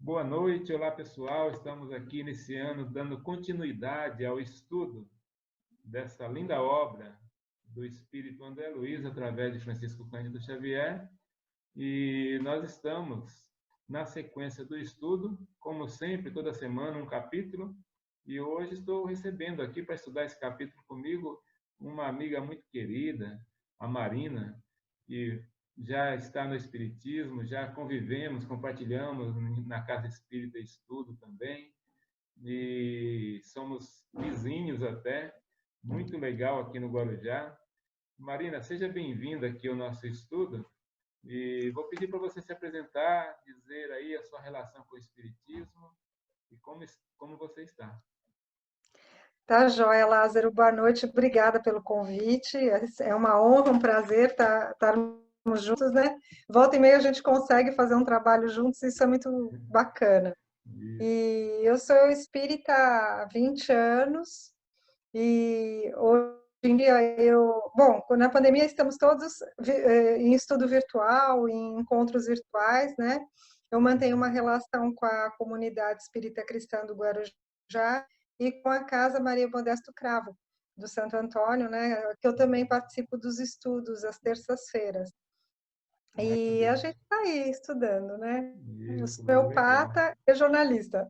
Boa noite, olá pessoal. Estamos aqui iniciando, dando continuidade ao estudo dessa linda obra do Espírito André Luiz, através de Francisco Cândido Xavier. E nós estamos na sequência do estudo, como sempre, toda semana um capítulo. E hoje estou recebendo aqui para estudar esse capítulo comigo uma amiga muito querida, a Marina, que já está no Espiritismo, já convivemos, compartilhamos na Casa Espírita Estudo também, e somos vizinhos até, muito legal aqui no Guarujá. Marina, seja bem-vinda aqui ao nosso estudo, e vou pedir para você se apresentar, dizer aí a sua relação com o Espiritismo e como você está. Tá joia, Lázaro. Boa noite. Obrigada pelo convite. É uma honra, um prazer estarmos juntos, né? Volta e meia a gente consegue fazer um trabalho juntos, isso é muito bacana. E eu sou espírita há 20 anos e hoje em dia bom, na pandemia estamos todos em estudo virtual, em encontros virtuais, né? Eu mantenho uma relação com a comunidade espírita cristã do Guarujá e com a Casa Maria Modesto Cravo, do Santo Antônio, né? Que eu também participo dos estudos às terças-feiras. E a gente está aí estudando, né? Eu sou homeopata e jornalista.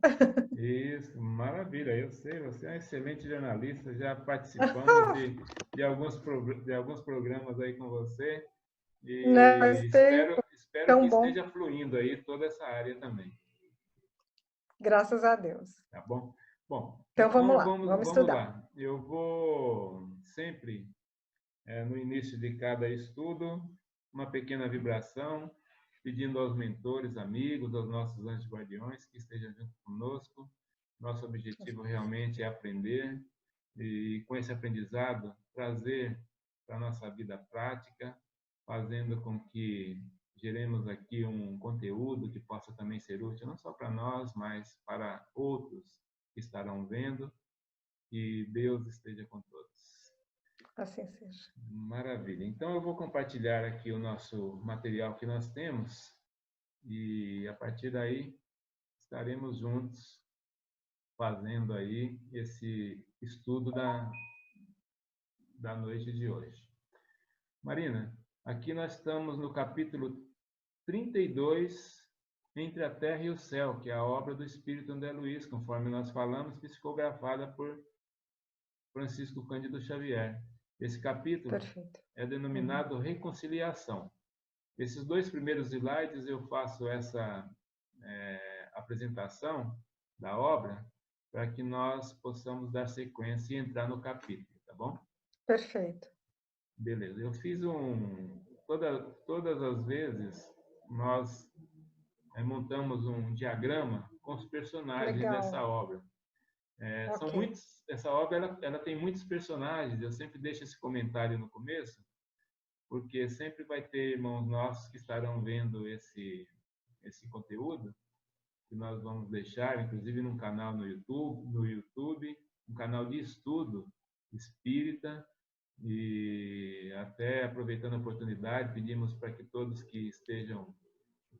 Isso, maravilha. Eu sei, você é um excelente jornalista, já participamos de alguns programas aí com você. E espero que esteja fluindo aí toda essa área também. Graças a Deus. Tá bom? Bom, então vamos lá, vamos estudar. Lá. Eu vou sempre, no início de cada estudo, uma pequena vibração, pedindo aos mentores, amigos, aos nossos anjos guardiões que estejam junto conosco. Nosso objetivo realmente é aprender e, com esse aprendizado, trazer para a nossa vida prática, fazendo com que geremos aqui um conteúdo que possa também ser útil, não só para nós, mas para outros que estarão vendo. E Deus esteja com todos. Assim seja. Maravilha. Então, eu vou compartilhar aqui o nosso material que nós temos e, a partir daí, estaremos juntos fazendo aí esse estudo da noite de hoje. Marina, aqui nós estamos no capítulo 32, Entre a Terra e o Céu, que é a obra do Espírito André Luiz, conforme nós falamos, psicografada por Francisco Cândido Xavier. Esse capítulo é denominado Reconciliação. Esses dois primeiros slides eu faço essa apresentação da obra para que nós possamos dar sequência e entrar no capítulo, tá bom? Perfeito. Beleza. Eu fiz todas as vezes nós montamos um diagrama com os personagens dessa obra. São muitos. Essa obra ela tem muitos personagens. Eu sempre deixo esse comentário no começo, porque sempre vai ter irmãos nossos que estarão vendo esse conteúdo que nós vamos deixar, inclusive num canal no YouTube, um canal de estudo espírita. E até aproveitando a oportunidade, pedimos para que todos que estejam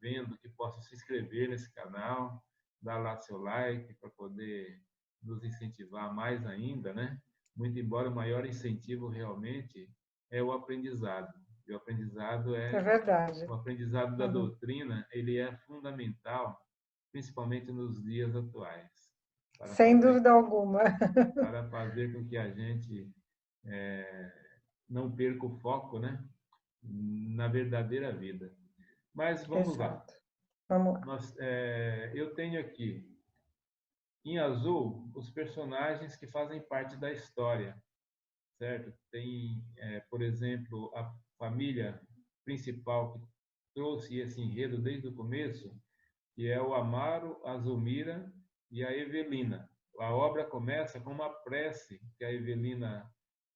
vendo que possam se inscrever nesse canal, dar lá seu like para poder nos incentivar mais ainda, né? Muito embora o maior incentivo realmente é o aprendizado. E o aprendizado é verdade. O aprendizado da doutrina, ele é fundamental, principalmente nos dias atuais. Sem dúvida alguma. Para fazer com que a gente não perca o foco, né, na verdadeira vida. Mas vamos lá. Vamos lá. Eu tenho aqui, em azul, os personagens que fazem parte da história, certo? Tem, por exemplo, a família principal que trouxe esse enredo desde o começo, que é o Amaro, a Zulmira e a Evelina. A obra começa com uma prece que a Evelina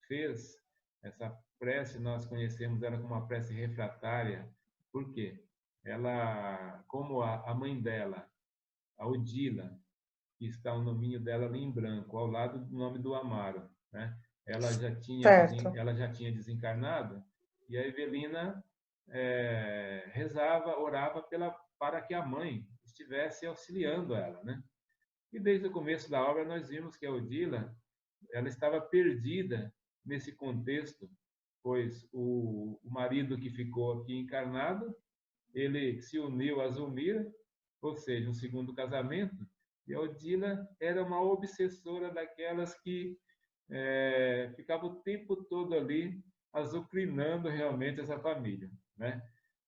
fez. Essa prece nós conhecemos ela como uma prece refratária. Por quê? Ela, como a mãe dela, a Odila, que está o nominho dela ali em branco, ao lado do nome do Amaro, né? Ela já tinha desencarnado e a Evelina rezava, orava para que a mãe estivesse auxiliando ela, né? E desde o começo da obra nós vimos que a Odila, ela estava perdida nesse contexto, pois o marido que ficou aqui encarnado, ele se uniu a Zulmira, ou seja, um segundo casamento, e a Odila era uma obsessora daquelas que ficava o tempo todo ali azucrinando realmente essa família, né?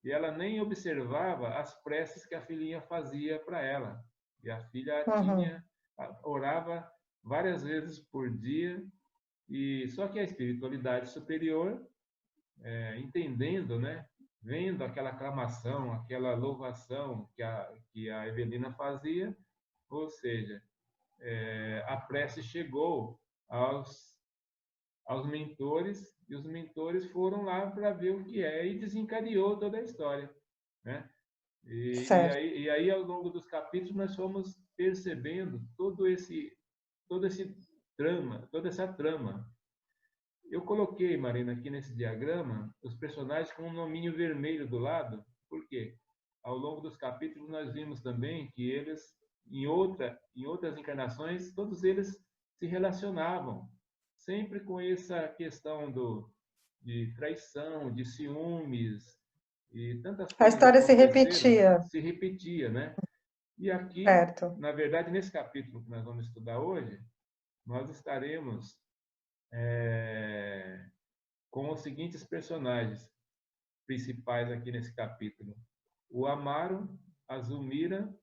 E ela nem observava as preces que a filhinha fazia para ela. E a filha orava várias vezes por dia, e só que a espiritualidade superior, entendendo, né, vendo aquela aclamação, aquela louvação que a Evelina fazia, ou seja, a prece chegou aos mentores, e os mentores foram lá para ver o que é, e desencadeou toda a história, né? E aí, ao longo dos capítulos, nós fomos percebendo todo esse drama, toda essa trama. Eu coloquei, Marina, aqui nesse diagrama, os personagens com um nominho vermelho do lado, porque ao longo dos capítulos nós vimos também que eles, em outras encarnações, todos eles se relacionavam, sempre com essa questão de traição, de ciúmes, e tantas A coisas história se aconteceram, repetia. se repetia, né? E aqui, Certo. na verdade, nesse capítulo que nós vamos estudar hoje, nós estaremos com os seguintes personagens principais aqui nesse capítulo. O Amaro, a Zulmira,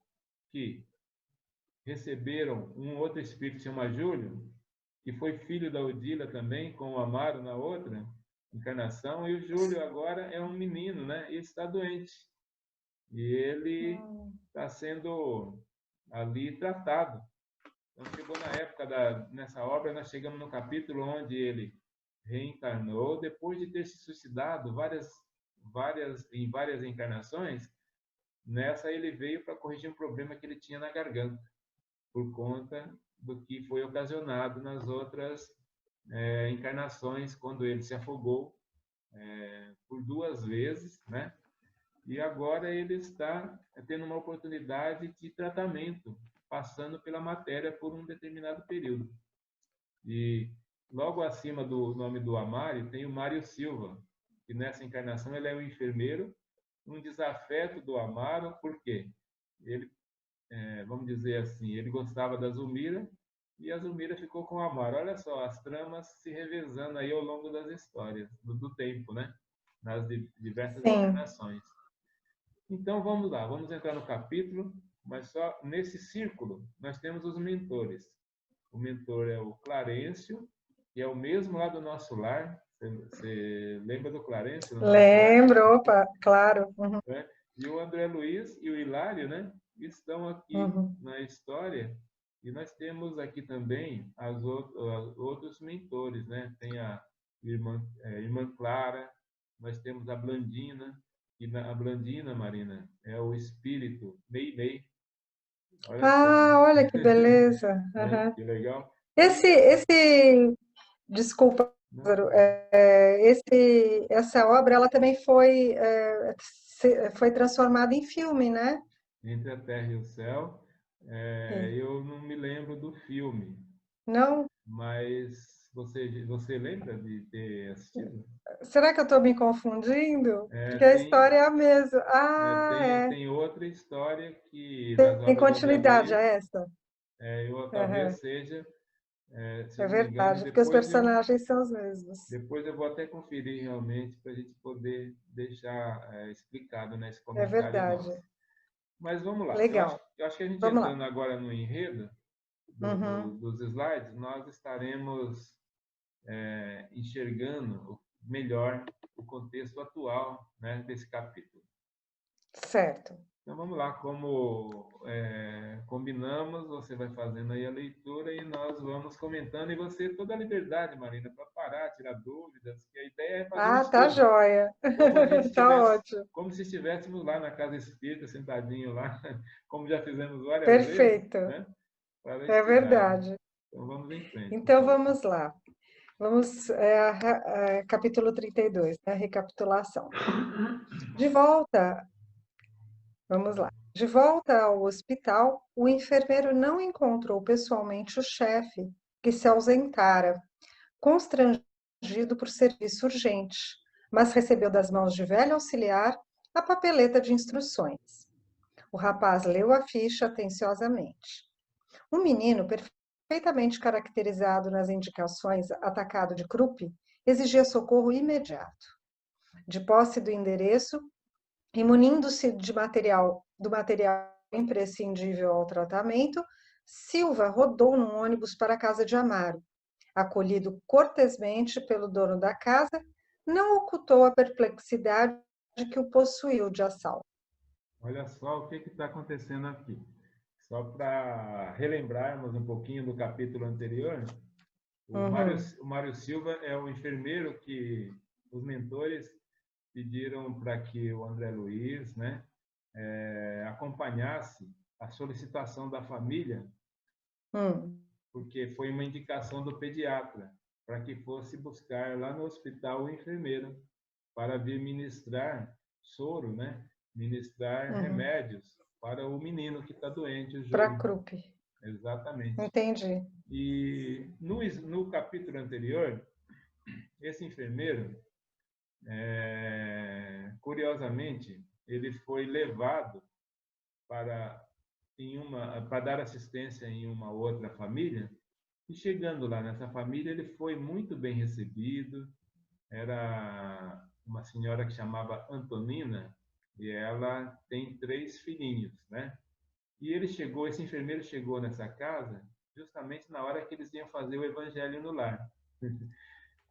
que receberam um outro espírito que se chama Júlio, que foi filho da Odila também, com o Amaro na outra encarnação, e o Júlio agora é um menino, né? E está doente. E ele está sendo ali tratado. Então, chegou na época nessa obra, nós chegamos no capítulo onde ele reencarnou, depois de ter se suicidado em várias encarnações. Nessa ele veio para corrigir um problema que ele tinha na garganta, por conta do que foi ocasionado nas outras encarnações, quando ele se afogou por 2 vezes, né? E agora ele está tendo uma oportunidade de tratamento, passando pela matéria por um determinado período. E logo acima do nome do Amário tem o Mário Silva, que nessa encarnação ele é um enfermeiro, um desafeto do Amaro, porque ele, vamos dizer assim, ele gostava da Zulmira e a Zulmira ficou com o Amaro. Olha só, as tramas se revezando aí ao longo das histórias, do tempo, né? Nas diversas encarnações. Então vamos lá, vamos entrar no capítulo, mas só nesse círculo nós temos os mentores. O mentor é o Clarencio, que é o mesmo lá do nosso lar. Você lembra do Clarencio? Lembro, opa, claro. É? E o André Luiz e o Hilário, né? Estão aqui na história. E nós temos aqui também outros mentores, né? Tem a irmã Clara, nós temos a Blandina, e a Blandina, Marina, é o espírito Mei. Olha que beleza. Que legal. Desculpa, essa obra ela também foi transformada em filme, né? Entre a Terra e o Céu. Eu não me lembro do filme. Não? Mas você lembra de ter assistido? Será que eu estou me confundindo? Porque a história é a mesma. Tem outra história que... Tem continuidade a essa? Talvez seja... se eu não me engano, verdade, porque os personagens são os mesmos. Depois eu vou até conferir realmente para a gente poder deixar explicado nesse comentário. É verdade. Nosso. Mas vamos lá. Legal. Eu acho que a gente entrando agora no enredo dos slides, nós estaremos enxergando melhor o contexto atual, né, desse capítulo. Certo. Então vamos lá, como combinamos, você vai fazendo aí a leitura e nós vamos comentando, e você toda a liberdade, Marina, para parar, tirar dúvidas, que a ideia é fazer um estudo. Tá joia. Tá ótimo. Como se estivéssemos lá na Casa Espírita, sentadinho lá, como já fizemos várias vezes. Perfeito. Né? É verdade. Então vamos em frente. Então vamos lá. Vamos capítulo 32, né? Recapitulação. De volta. Vamos lá. De volta ao hospital, o enfermeiro não encontrou pessoalmente o chefe, que se ausentara, constrangido por serviço urgente, mas recebeu das mãos de velho auxiliar a papeleta de instruções. O rapaz leu a ficha atenciosamente. Um menino perfeitamente caracterizado nas indicações, atacado de croup, exigia socorro imediato. De posse do endereço e munindo-se do material imprescindível ao tratamento, Silva rodou num ônibus para a casa de Amaro. Acolhido cortesmente pelo dono da casa, não ocultou a perplexidade que o possuiu de assalto. Olha só o que está acontecendo aqui. Só para relembrarmos um pouquinho do capítulo anterior, o Mário Silva é o enfermeiro que os mentores pediram para que o André Luiz, né, acompanhasse a solicitação da família, porque foi uma indicação do pediatra, para que fosse buscar lá no hospital o enfermeiro, para vir ministrar soro, né, ministrar remédios para o menino que está doente, o Para Júlio. croup. Exatamente. Entendi. E no capítulo anterior, esse enfermeiro, curiosamente, ele foi levado para dar assistência em uma outra família, e chegando lá nessa família, ele foi muito bem recebido. Era uma senhora que chamava Antonina, e ela tem 3 filhinhos, né? E esse enfermeiro chegou nessa casa justamente na hora que eles iam fazer o evangelho no lar.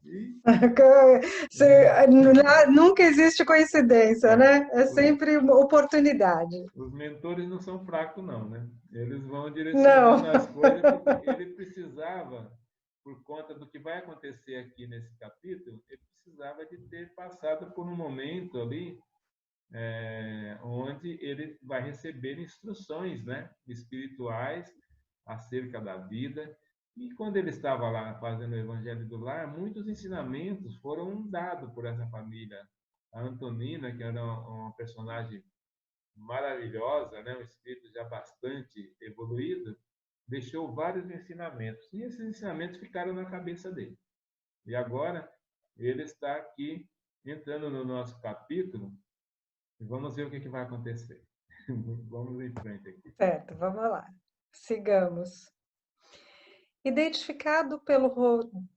E Nunca existe coincidência, né? É sempre uma oportunidade. Os mentores não são fracos, não, né? Eles vão direcionando Não. as coisas, porque ele precisava, por conta do que vai acontecer aqui nesse capítulo, ele precisava de ter passado por um momento ali onde ele vai receber instruções, né, espirituais acerca da vida. E quando ele estava lá fazendo o Evangelho do Lar, muitos ensinamentos foram dados por essa família. A Antonina, que era uma personagem maravilhosa, né, um espírito já bastante evoluído, deixou vários ensinamentos. E esses ensinamentos ficaram na cabeça dele. E agora ele está aqui entrando no nosso capítulo e vamos ver o que vai acontecer. Vamos em frente aqui. Certo, vamos lá. Sigamos. Identificado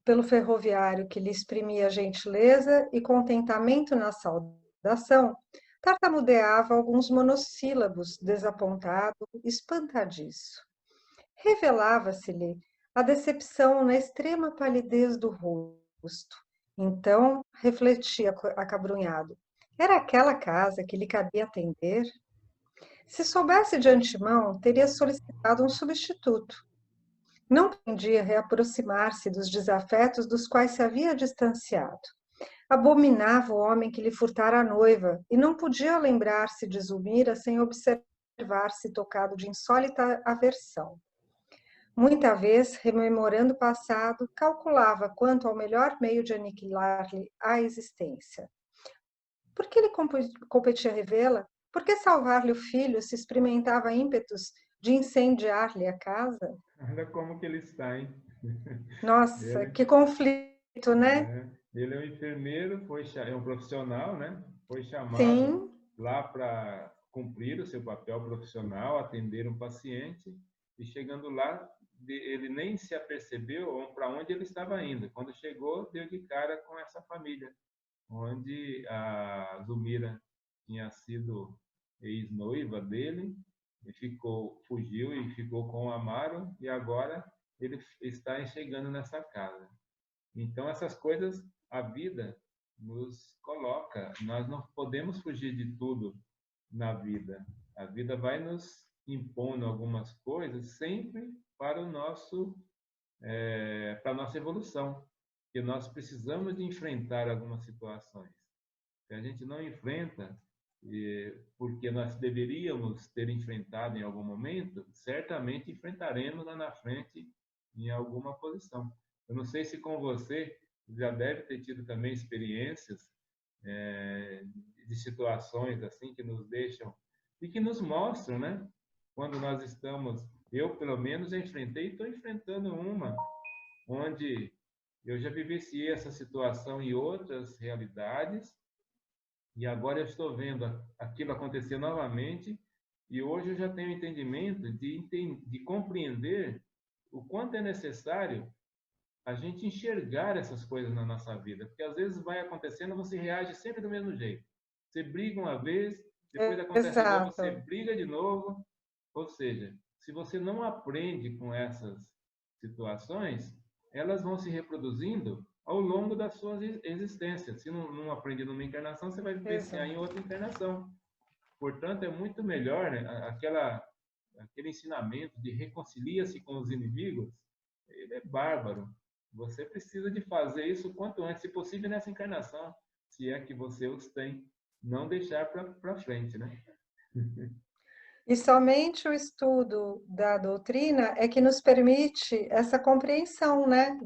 pelo ferroviário que lhe exprimia gentileza e contentamento na saudação, tartamudeava alguns monossílabos, desapontado, espantadiço. Revelava-se-lhe a decepção na extrema palidez do rosto. Então, refletia acabrunhado, era aquela casa que lhe cabia atender? Se soubesse de antemão, teria solicitado um substituto. Não pretendia reaproximar-se dos desafetos dos quais se havia distanciado. Abominava o homem que lhe furtara a noiva e não podia lembrar-se de Zulmira sem observar-se tocado de insólita aversão. Muita vez, rememorando o passado, calculava quanto ao melhor meio de aniquilar-lhe a existência. Por que lhe competia revê-la? Por que salvar-lhe o filho se experimentava ímpetos de incendiar-lhe a casa? Olha como que ele está, hein? Nossa, que conflito, né? Ele é um enfermeiro, é um profissional, né? Foi chamado Sim, lá para cumprir o seu papel profissional, atender um paciente, e chegando lá, ele nem se apercebeu para onde ele estava indo. Quando chegou, deu de cara com essa família, onde a Zulmira tinha sido ex-noiva dele, e fugiu e ficou com o Amaro, e agora ele está chegando nessa casa. Então, essas coisas, a vida nos coloca. Nós não podemos fugir de tudo na vida. A vida vai nos impondo algumas coisas sempre para para a nossa evolução. Que nós precisamos de enfrentar algumas situações. Se a gente não enfrenta, porque nós deveríamos ter enfrentado em algum momento, certamente enfrentaremos lá na frente em alguma posição. Eu não sei se com você já deve ter tido também experiências de situações assim que nos deixam e que nos mostram, né? Quando nós estamos, eu pelo menos já enfrentei e estou enfrentando uma, onde eu já vivenciei essa situação em outras realidades e agora eu estou vendo aquilo acontecer novamente e hoje eu já tenho entendimento de compreender o quanto é necessário a gente enxergar essas coisas na nossa vida, porque às vezes vai acontecendo, você reage sempre do mesmo jeito. Você briga uma vez, depois acontece de novo, você Exato. briga de novo. Ou seja, se você não aprende com essas situações, elas vão se reproduzindo ao longo da sua existência. Se não aprende numa encarnação, você vai vivenciar em Exato. outra encarnação. Portanto, é muito melhor, né, aquele ensinamento de reconcilia-se com os inimigos, ele é bárbaro. Você precisa de fazer isso o quanto antes, se possível, nessa encarnação, se é que você os tem. Não deixar para frente, né? E somente o estudo da doutrina é que nos permite essa compreensão, né,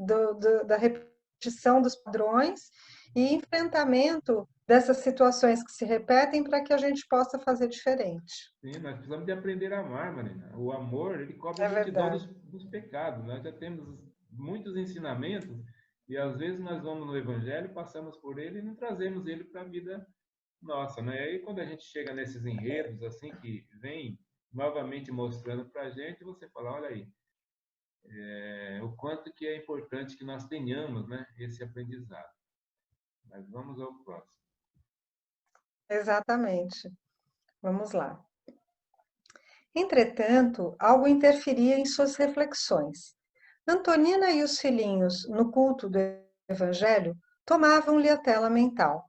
da repetição dos padrões e enfrentamento dessas situações que se repetem para que a gente possa fazer diferente. Sim, nós precisamos de aprender a amar, Marina. O amor, ele cobre a É multidão verdade. dos pecados. Nós já temos muitos ensinamentos e às vezes nós vamos no Evangelho, passamos por ele e não trazemos ele para a vida nossa, né? E aí quando a gente chega nesses enredos assim que vem novamente mostrando para a gente, você fala, olha aí, o quanto que é importante que nós tenhamos, né, esse aprendizado. Mas vamos ao próximo. Exatamente. Vamos lá. Entretanto, algo interferia em suas reflexões. Antonina e os filhinhos, no culto do Evangelho, tomavam-lhe a tela mental.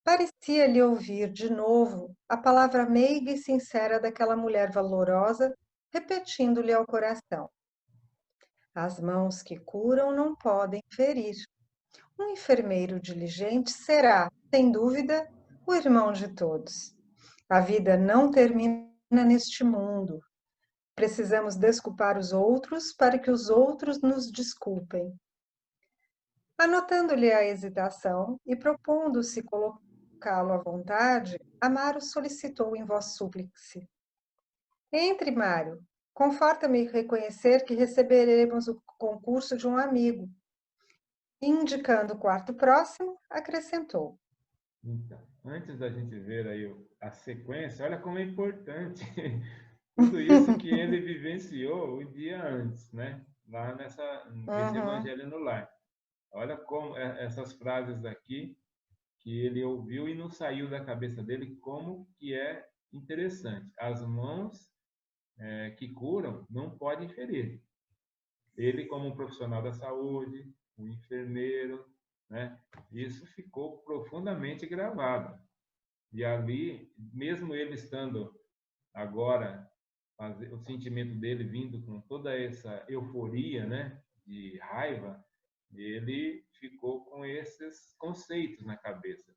Parecia-lhe ouvir de novo a palavra meiga e sincera daquela mulher valorosa, repetindo-lhe ao coração: as mãos que curam não podem ferir. Um enfermeiro diligente será, sem dúvida, o irmão de todos. A vida não termina neste mundo. Precisamos desculpar os outros para que os outros nos desculpem. Anotando-lhe a hesitação e propondo-se colocá-lo à vontade, Amaro solicitou em voz súplice: entre, Mário. Conforta-me reconhecer que receberemos o concurso de um amigo. Indicando o quarto próximo, acrescentou: Então, antes da gente ver aí a sequência, olha como é importante tudo isso que ele vivenciou o dia antes, né? Lá nesse Uhum. Evangelho no Lar. Olha como essas frases aqui que ele ouviu e não saiu da cabeça dele, como que é interessante. As mãos que curam não podem ferir. Ele, como um profissional da saúde, um enfermeiro, né? Isso ficou profundamente gravado. E ali, mesmo ele estando agora, o sentimento dele vindo com toda essa euforia, né, de raiva, ele ficou com esses conceitos na cabeça.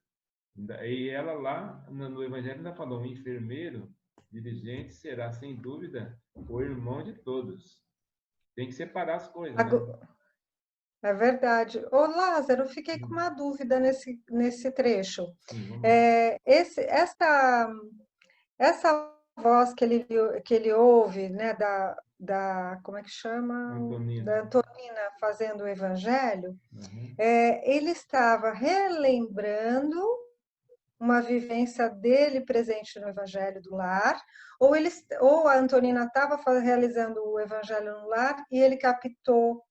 E ela lá no Evangelho ainda falou: um enfermeiro dirigente será, sem dúvida, o irmão de todos. Tem que separar as coisas, né? É verdade. Ô, Lázaro, eu fiquei com uma dúvida nesse trecho. Sim, vamos lá. É, essa voz que ele ouve, né, como é que chama? Antonina. Da Antonina fazendo o evangelho, Uhum. ele estava relembrando uma vivência dele presente no Evangelho do Lar, ou a Antonina estava realizando o Evangelho no Lar e ele captou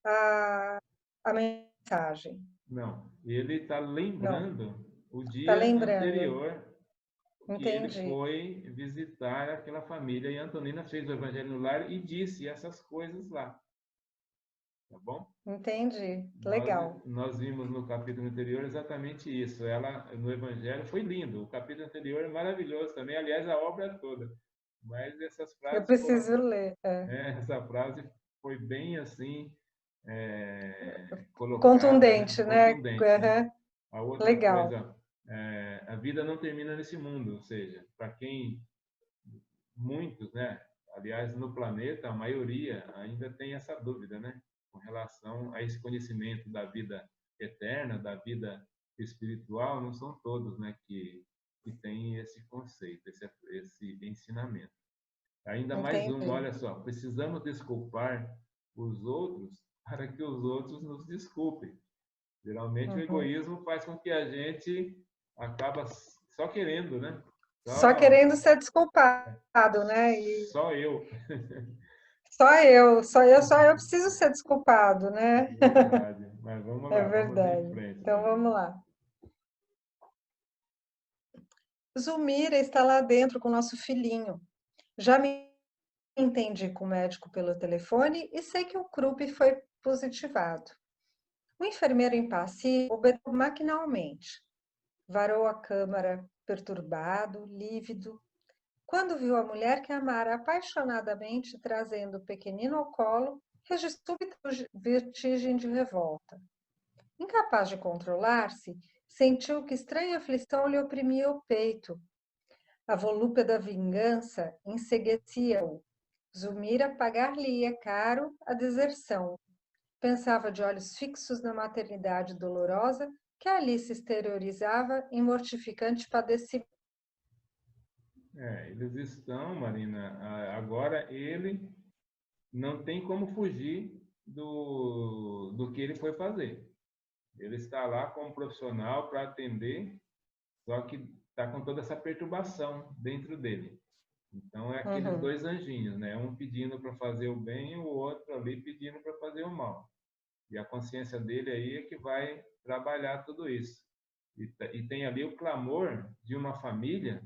a, a mensagem. Não, ele está Não, lembrando o está dia lembrando. anterior que ele Entendi, foi visitar aquela família e a Antonina fez o Evangelho no Lar e disse essas coisas lá, tá bom? entendi. Nós, Legal. nós vimos no capítulo anterior exatamente isso. Ela, no Evangelho, foi lindo. O capítulo anterior é maravilhoso também, aliás, a obra toda. Mas essas Eu frases preciso foram. ler. Essa frase foi bem assim, colocada, né? Contundente, né? Contundente, né? Uhum. A outra Legal. coisa, a vida não termina nesse mundo, ou seja, para quem muitos, né? Aliás, no planeta, a maioria ainda tem essa dúvida, né? Com relação a esse conhecimento da vida eterna, da vida espiritual, não são todos, né? Que que tem esse conceito, esse ensinamento. Ainda mais Entendi. olha só, precisamos desculpar os outros para que os outros nos desculpem. Geralmente o egoísmo faz com que a gente acaba só querendo, né? Só querendo ser desculpado, né? Só eu. Só eu preciso ser desculpado, né? Verdade. Mas vamos É lá, vamos em verdade. frente, Então Marina. vamos lá. Zulmira está lá dentro com o nosso filhinho. Já me entendi com o médico pelo telefone e sei que o CRUP foi positivado. O enfermeiro impassível obedeceu maquinalmente. Varou a câmara, perturbado, lívido. Quando viu a mulher que amara apaixonadamente trazendo o pequenino ao colo, registrou vertigem de revolta. Incapaz de controlar-se, sentiu que estranha aflição lhe oprimia o peito. A volúpia da vingança enceguecia-o. Zulmira pagar-lhe-ia caro a deserção. Pensava de olhos fixos na maternidade dolorosa que ali se exteriorizava em mortificante padecimento. Eles estão, Marina, agora ele não tem como fugir do que ele foi fazer. Ele está lá como profissional para atender, só que está com toda essa perturbação dentro dele. Então, é aqueles dois anjinhos, né? Um pedindo para fazer o bem e o outro ali pedindo para fazer o mal. E a consciência dele aí é que vai trabalhar tudo isso. E tem ali o clamor de uma família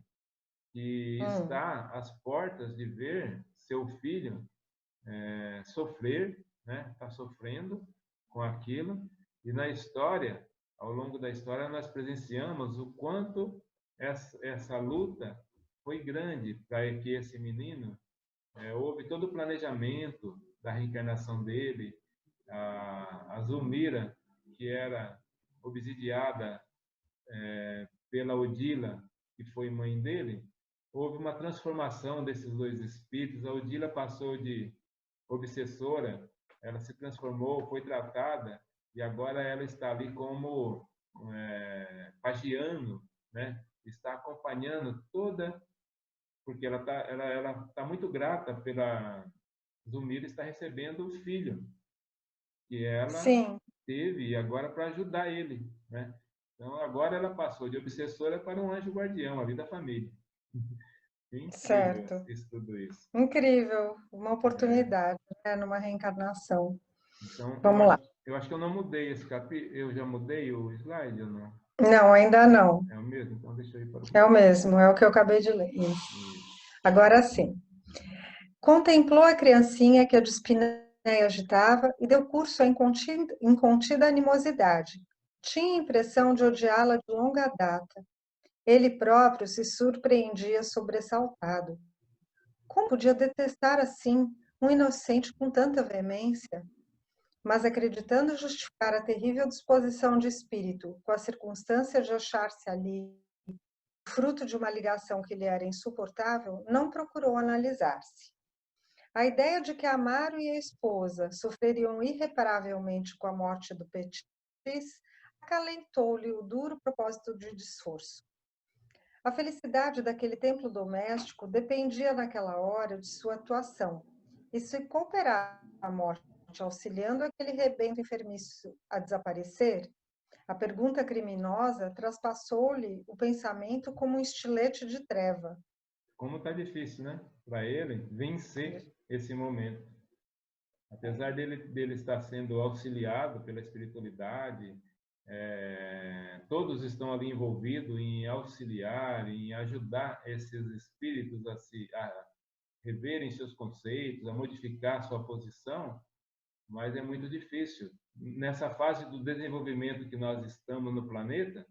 que está às portas de ver seu filho sofrer, né? Está sofrendo com aquilo. E na história, ao longo da história, nós presenciamos o quanto essa luta foi grande para que esse menino houve todo o planejamento da reencarnação dele, a Zulmira, que era obsidiada pela Odila, que foi mãe dele, houve uma transformação desses dois espíritos. A Odila passou de obsessora, ela se transformou, foi tratada, e agora ela está ali como pagiano, né? Está acompanhando toda, porque ela tá muito grata pela Zulmira estar recebendo o filho que ela Sim, teve, e agora para ajudar ele, né? Então agora ela passou de obsessora para um anjo guardião ali da família. Incrível certo. tudo isso. Incrível, uma oportunidade, né, numa reencarnação. Então, Vamos lá. eu acho que eu não mudei esse capítulo. Eu já mudei o slide ou não? Não, ainda não. É o mesmo? Então, deixa eu ir para o É o próximo. mesmo, é o que eu acabei de ler. Isso. Isso. Agora sim. Contemplou a criancinha que a dispneia agitava e deu curso à incontida animosidade. Tinha a impressão de odiá-la de longa data. Ele próprio se surpreendia sobressaltado. Como podia detestar assim um inocente com tanta veemência? Mas acreditando justificar a terrível disposição de espírito com a circunstância de achar-se ali, fruto de uma ligação que lhe era insuportável, não procurou analisar-se. A ideia de que Amaro e a esposa sofreriam irreparavelmente com a morte do Petis acalentou-lhe o duro propósito de desforço. A felicidade daquele templo doméstico dependia naquela hora de sua atuação, e se cooperar a morte auxiliando aquele rebento enfermiço a desaparecer, a pergunta criminosa traspassou-lhe o pensamento como um estilete de treva. Como está difícil, né? Para ele vencer esse momento. Apesar dele estar sendo auxiliado pela espiritualidade, todos estão ali envolvidos em auxiliar, em ajudar esses espíritos a reverem seus conceitos, a modificar sua posição, mas é muito difícil. Nessa fase do desenvolvimento que nós estamos no planeta,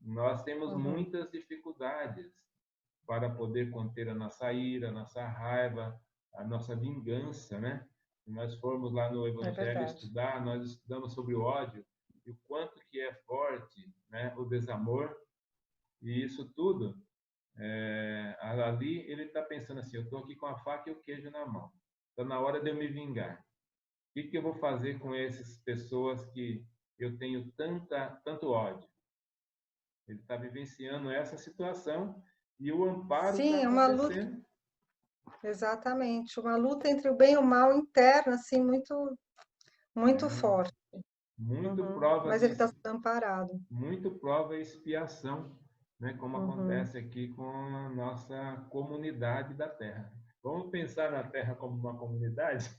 nós temos muitas dificuldades para poder conter a nossa ira, a nossa raiva, a nossa vingança, né? Se nós formos lá no Evangelho estudar, nós estudamos sobre o ódio e o quanto que é forte, né? O desamor, e isso tudo, ali ele está pensando assim, eu estou aqui com a faca e o queijo na mão, está na hora de eu me vingar. O que eu vou fazer com essas pessoas que eu tenho tanto ódio? Ele está vivenciando essa situação e o amparo está Sim, é uma luta, acontecendo. exatamente, uma luta entre o bem e o mal interna, assim, muito, muito É, forte. muito Uhum. prova Mas de, ele está sendo amparado. muito prova e expiação, né? Como Uhum. acontece aqui com a nossa comunidade da Terra. Vamos pensar na Terra como uma comunidade?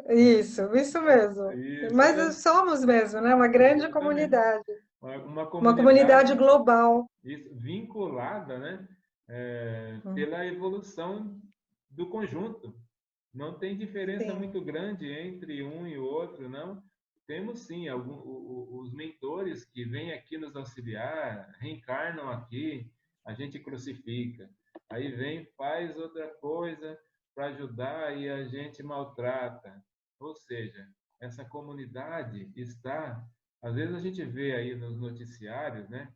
Isso mesmo. Isso, olha, Mas somos mesmo, né? Uma grande exatamente. comunidade, Uma uma comunidade comunidade global. isso, vinculada, né, Uhum. pela evolução do conjunto. Não tem diferença Sim. muito grande entre um e o outro, não. Temos sim os mentores que vêm aqui nos auxiliar, reencarnam aqui, a gente crucifica. Aí vem, faz outra coisa para ajudar e a gente maltrata. Ou seja, essa comunidade está. Às vezes a gente vê aí nos noticiários, né?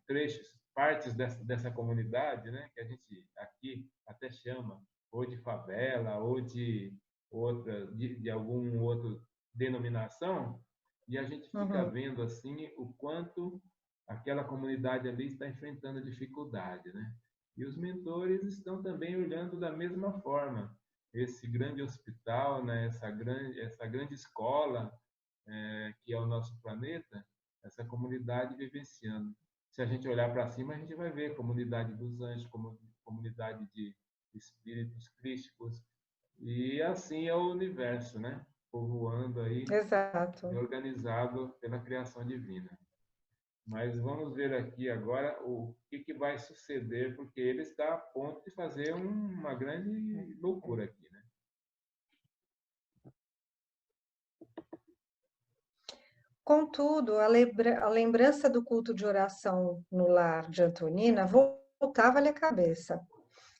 Trechos, partes dessa comunidade, né? Que a gente aqui até chama ou de favela ou de outra de algum outro denominação, e a gente fica Uhum. vendo assim o quanto aquela comunidade ali está enfrentando dificuldade, né? E os mentores estão também olhando da mesma forma esse grande hospital, né? Essa grande escola que é o nosso planeta, essa comunidade vivenciando. Se a gente olhar para cima, a gente vai ver comunidade dos anjos, comunidade de espíritos crísticos, e assim é o universo, né? Povoando aí e Exato. organizado pela criação divina. Mas vamos ver aqui agora o que vai suceder, porque ele está a ponto de fazer uma grande loucura aqui, né? Contudo, a lembrança do culto de oração no lar de Antonina voltava-lhe à cabeça.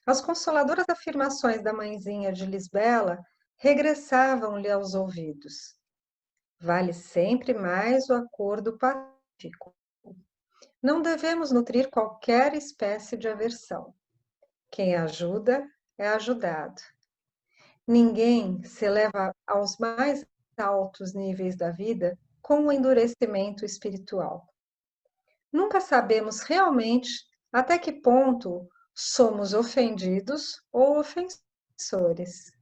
As consoladoras afirmações da mãezinha de Lisbela regressavam-lhe aos ouvidos. Vale sempre mais o acordo pacífico. Não devemos nutrir qualquer espécie de aversão. Quem ajuda é ajudado. Ninguém se eleva aos mais altos níveis da vida com o endurecimento espiritual. Nunca sabemos realmente até que ponto somos ofendidos ou ofensores.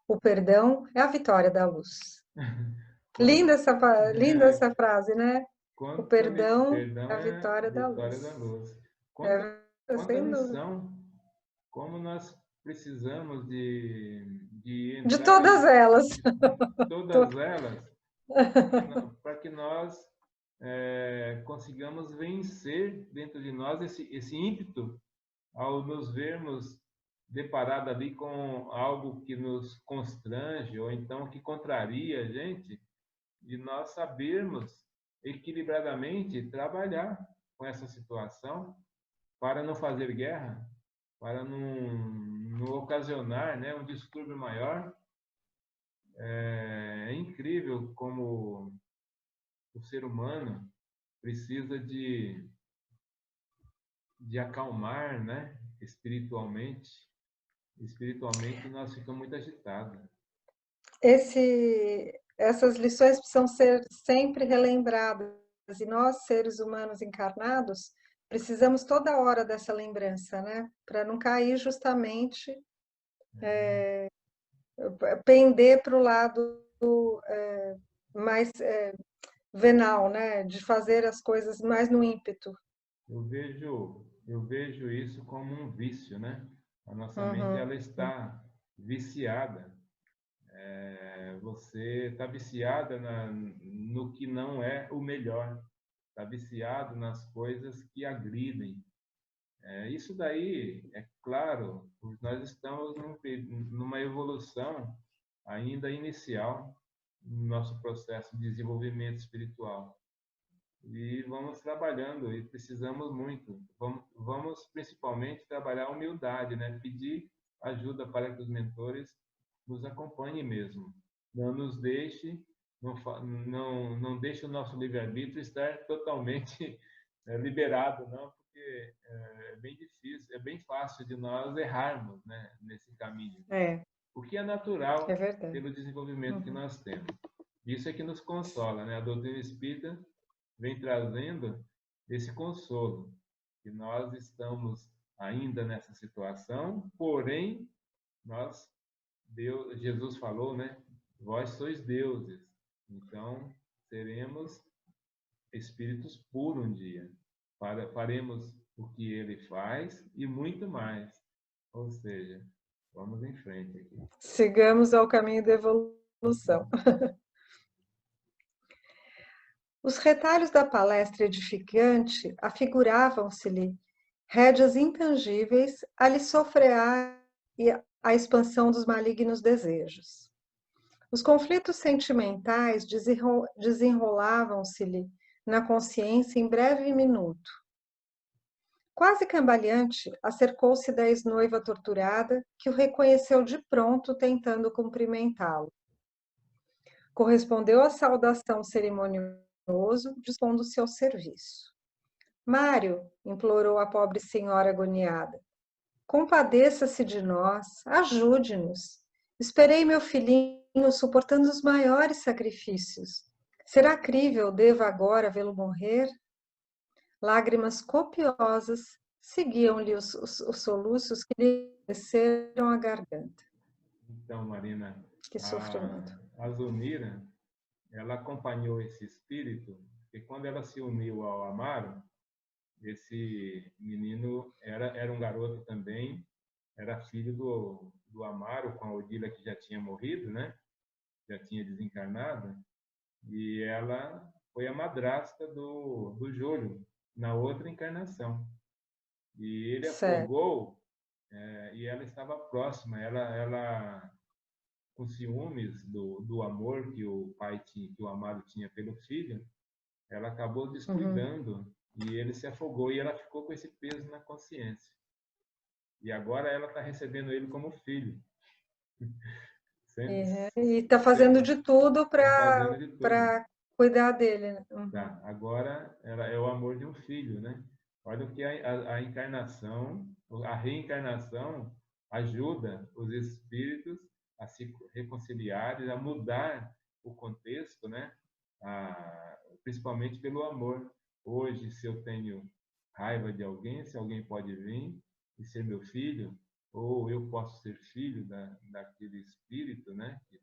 O perdão é a vitória da luz. Quanto, Linda essa frase, né? O perdão é perdão a é a vitória da vitória luz. da luz. Quanta, É, quanta sem dúvida. lição, como nós precisamos de De entrar todas elas. de todas elas para que nós consigamos vencer dentro de nós esse ímpeto ao nos vermos deparado ali com algo que nos constrange ou então que contraria a gente, de nós sabermos equilibradamente trabalhar com essa situação para não fazer guerra, para não ocasionar, né, um distúrbio maior. É incrível como o ser humano precisa de acalmar, né, espiritualmente. Espiritualmente nós ficamos muito agitados. Essas lições precisam ser sempre relembradas, e nós, seres humanos encarnados, precisamos toda hora dessa lembrança, né? Para não cair justamente, pender para o lado mais venal, né? De fazer as coisas mais no ímpeto. Eu vejo isso como um vício, né? A nossa mente Uhum. ela está viciada. Você está viciada no que não é o melhor. Está viciado nas coisas que agridem. Isso daí, é claro, nós estamos numa evolução ainda inicial no nosso processo de desenvolvimento espiritual. E vamos trabalhando e precisamos muito. Vamos principalmente trabalhar a humildade, né? Pedir ajuda para que os mentores nos acompanhem mesmo. Não nos deixe, não deixe o nosso livre-arbítrio estar totalmente liberado, não, porque é bem difícil, é bem fácil de nós errarmos, né, nesse caminho. É, O que é é natural verdade. pelo desenvolvimento que Uhum. nós temos. Isso é que nos consola, né? A doutrina espírita vem trazendo esse consolo, que nós estamos ainda nessa situação, porém, Jesus falou, né? Vós sois deuses, então seremos espíritos puros um dia. Faremos o que ele faz e muito mais. Ou seja, vamos em frente aqui. Sigamos ao caminho da evolução. Os retalhos da palestra edificante afiguravam-se-lhe rédeas intangíveis a lhe sofrear a expansão dos malignos desejos. Os conflitos sentimentais desenrolavam-se-lhe na consciência em breve minuto. Quase cambaleante, acercou-se da ex-noiva torturada, que o reconheceu de pronto, tentando cumprimentá-lo. Correspondeu à saudação cerimonioso, dispondo-se ao serviço. Mário, implorou a pobre senhora agoniada, compadeça-se de nós, ajude-nos. Esperei meu filhinho suportando os maiores sacrifícios. Será crível devo agora vê-lo morrer? Lágrimas copiosas seguiam-lhe os soluços que lhe desceram a garganta. Então, Marina, que sofrimento. A Zulmira, ela acompanhou esse espírito, e quando ela se uniu ao Amaro, esse menino era um garoto também, era filho do Amaro, com a Odila, que já tinha morrido, né? Já tinha desencarnado, e ela foi a madrasta do Júlio, na outra encarnação. E ele afogou, e ela estava próxima, ela com ciúmes do amor que o pai tinha, que o Amaro tinha pelo filho, ela acabou descuidando e ele se afogou e ela ficou com esse peso na consciência. E agora ela está recebendo ele como filho. E está fazendo de tudo para cuidar dele. Né? Tá. Agora ela é o amor de um filho, né? Olha o que a encarnação, a reencarnação ajuda os espíritos a se reconciliarem, a mudar o contexto, né? Principalmente pelo amor. Hoje, se eu tenho raiva de alguém, se alguém pode vir e ser meu filho, ou eu posso ser filho daquele espírito, né? Que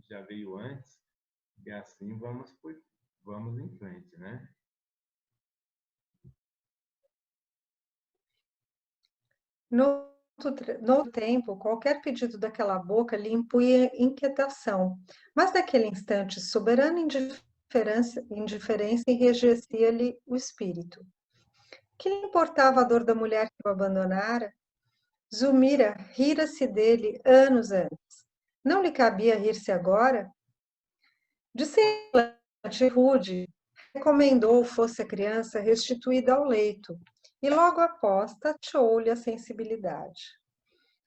já veio antes, e assim vamos em frente, né? No tempo, qualquer pedido daquela boca lhe impunha inquietação, mas naquele instante, soberana indiferença enrijecia-lhe o espírito. Que lhe importava a dor da mulher que o abandonara? Zulmira rira-se dele anos antes. Não lhe cabia rir-se agora? De semblante rude, recomendou fosse a criança restituída ao leito, e logo após tateou-lhe a sensibilidade.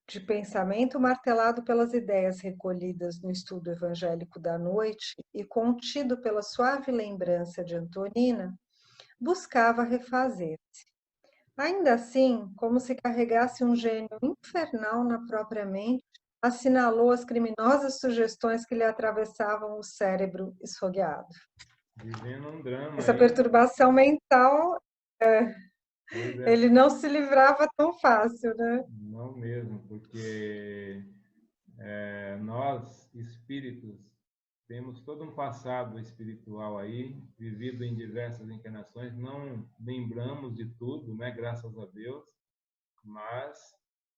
De pensamento martelado pelas ideias recolhidas no estudo evangélico da noite e contido pela suave lembrança de Antonina, buscava refazer-se. Ainda assim, como se carregasse um gênio infernal na própria mente, assinalou as criminosas sugestões que lhe atravessavam o cérebro esfogueado. Vivendo um drama. Essa perturbação mental, ele não se livrava tão fácil, né? Não mesmo, porque nós, espíritos, temos todo um passado espiritual aí, vivido em diversas encarnações, não lembramos de tudo, né? Graças a Deus, mas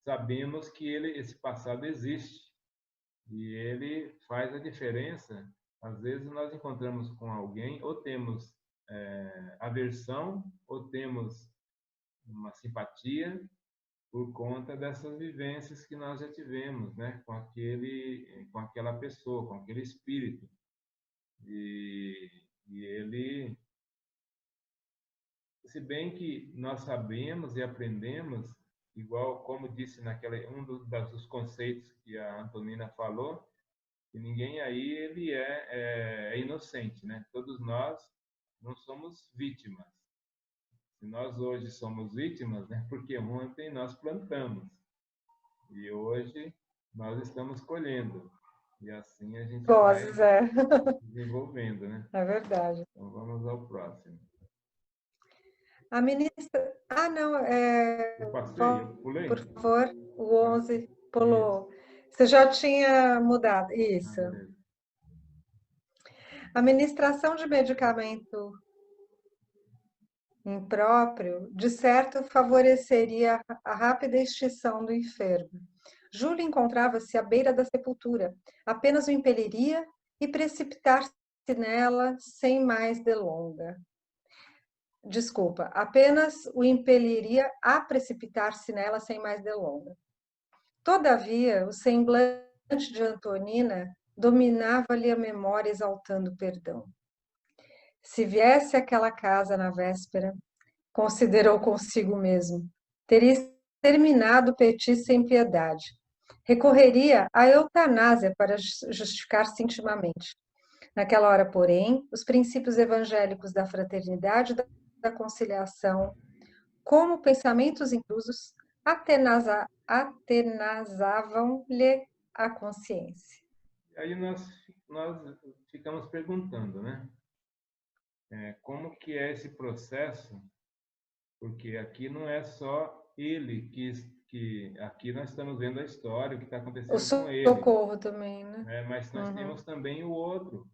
sabemos que esse passado existe e ele faz a diferença. Às vezes nós encontramos com alguém, ou temos aversão, ou temos uma simpatia por conta dessas vivências que nós já tivemos, né, com aquela pessoa, com aquele espírito. E ele, se bem que nós sabemos e aprendemos, igual como disse dos conceitos que a Antonina falou, que ninguém aí ele é inocente, né? Todos nós não somos vítimas. Se nós hoje somos vítimas, né? Porque ontem nós plantamos e hoje nós estamos colhendo. E assim a gente vai desenvolvendo, né? É verdade. Então vamos ao próximo. A ministra... Ah, não, Eu passei, eu pulei? por favor, o Ah, 11 isso. pulou. Você já tinha mudado, Ah, isso. beleza. A administração de medicamento impróprio, de certo, favoreceria a rápida extinção do enfermo. Júlio encontrava-se à beira da sepultura, apenas o impeliria e precipitar-se nela sem mais delonga. Desculpa, apenas o impeliria a precipitar-se nela sem mais delonga. Todavia, o semblante de Antonina dominava-lhe a memória exaltando perdão. Se viesse àquela casa na véspera, considerou consigo mesmo, teria exterminado o Petit sem piedade. Recorreria à eutanásia para justificar-se intimamente. Naquela hora, porém, os princípios evangélicos da fraternidade e da conciliação, como pensamentos intrusos, atenazavam-lhe a consciência. Aí nós ficamos perguntando, né? Como que é esse processo? Porque aqui não é só ele que aqui nós estamos vendo a história, o que está O acontecendo com ele, socorro também, né? né? Mas nós temos também o outro